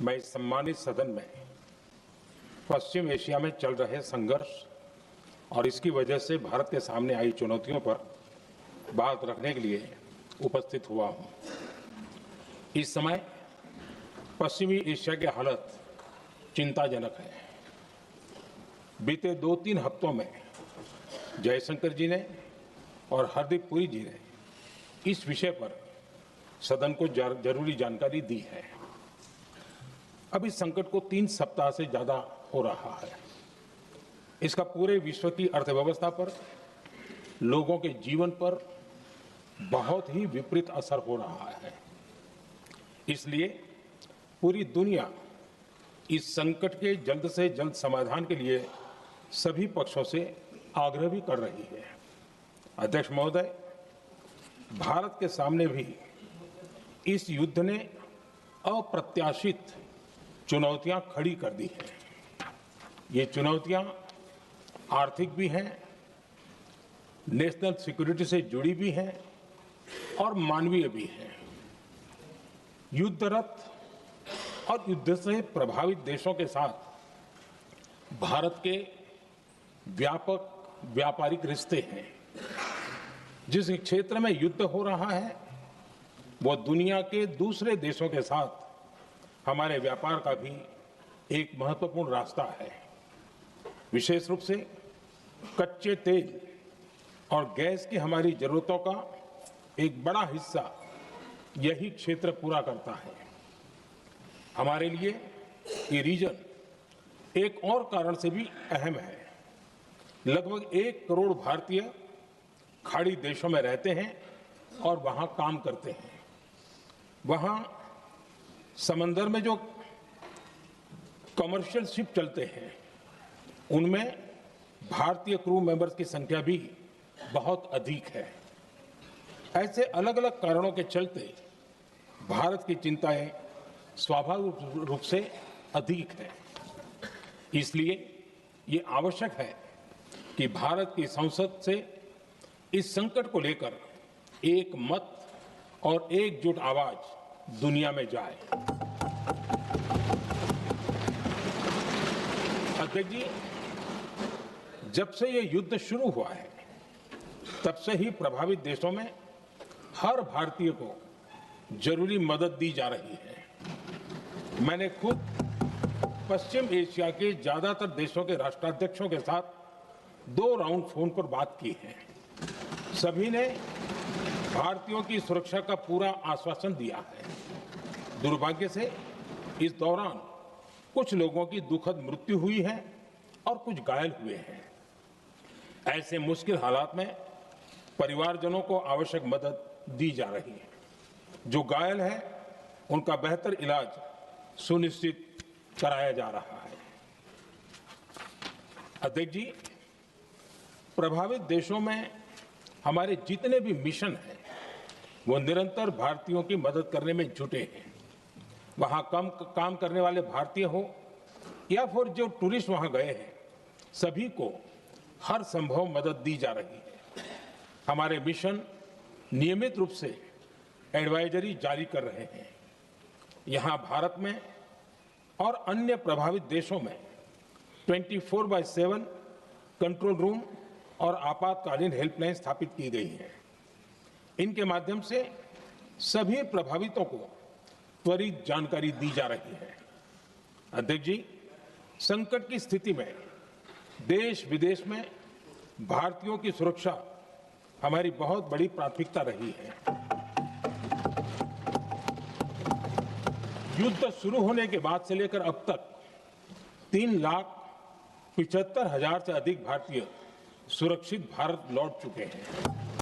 मैं इस सम्मानित सदन में पश्चिम एशिया में चल रहे संघर्ष और इसकी वजह से भारत के सामने आई चुनौतियों पर बात रखने के लिए उपस्थित हुआ हूं। इस समय पश्चिमी एशिया की हालत चिंताजनक है। बीते 2-3 हफ्तों में जयशंकर जी ने और हरदीप पुरी जी ने इस विषय पर सदन को जरूरी जानकारी दी है। अब इस संकट को 3 सप्ताह से ज्यादा हो रहा है। इसका पूरे विश्व की अर्थव्यवस्था पर, लोगों के जीवन पर बहुत ही विपरीत असर हो रहा है। इसलिए पूरी दुनिया इस संकट के जल्द से जल्द समाधान के लिए सभी पक्षों से आग्रह भी कर रही है। अध्यक्ष महोदय, भारत के सामने भी इस युद्ध ने अप्रत्याशित चुनौतियां खड़ी कर दी हैं। ये चुनौतियां आर्थिक भी हैं, नेशनल सिक्योरिटी से जुड़ी भी हैं और मानवीय भी हैं। युद्धरत और युद्ध से प्रभावित देशों के साथ भारत के व्यापक व्यापारिक रिश्ते हैं। जिस क्षेत्र में युद्ध हो रहा है वो दुनिया के दूसरे देशों के साथ हमारे व्यापार का भी एक महत्वपूर्ण रास्ता है। विशेष रूप से कच्चे तेल और गैस की हमारी जरूरतों का एक बड़ा हिस्सा यही क्षेत्र पूरा करता है। हमारे लिए ये रीजन एक और कारण से भी अहम है। लगभग 1 करोड़ भारतीय खाड़ी देशों में रहते हैं और वहां काम करते हैं। वहां समंदर में जो कमर्शियल शिप चलते हैं उनमें भारतीय क्रू मेंबर्स की संख्या भी बहुत अधिक है। ऐसे अलग अलग कारणों के चलते भारत की चिंताएं स्वाभाविक रूप से अधिक है। इसलिए ये आवश्यक है कि भारत की संसद से इस संकट को लेकर एक मत और एकजुट आवाज दुनिया में जाए। अध्यक्ष जी, जब से ये युद्ध शुरू हुआ है तब से ही प्रभावित देशों में हर भारतीय को जरूरी मदद दी जा रही है। मैंने खुद पश्चिम एशिया के ज्यादातर देशों के राष्ट्राध्यक्षों के साथ 2 राउंड फोन पर बात की है। सभी ने भारतीयों की सुरक्षा का पूरा आश्वासन दिया है। दुर्भाग्य से इस दौरान कुछ लोगों की दुखद मृत्यु हुई है और कुछ घायल हुए हैं। ऐसे मुश्किल हालात में परिवारजनों को आवश्यक मदद दी जा रही है। जो घायल है उनका बेहतर इलाज सुनिश्चित कराया जा रहा है। अध्यक्ष जी, प्रभावित देशों में हमारे जितने भी मिशन हैं वो निरंतर भारतीयों की मदद करने में जुटे हैं। वहां काम करने वाले भारतीय हो या फिर जो टूरिस्ट वहां गए हैं, सभी को हर संभव मदद दी जा रही है। हमारे मिशन नियमित रूप से एडवाइजरी जारी कर रहे हैं। यहां भारत में और अन्य प्रभावित देशों में 24/7 कंट्रोल रूम और आपातकालीन हेल्पलाइन स्थापित की गई है। इनके माध्यम से सभी प्रभावितों को त्वरित जानकारी दी जा रही है। अध्यक्ष जी, संकट की स्थिति में देश विदेश में भारतीयों की सुरक्षा हमारी बहुत बड़ी प्राथमिकता रही है। युद्ध शुरू होने के बाद से लेकर अब तक 3,75,000 से अधिक भारतीय सुरक्षित भारत लौट चुके हैं।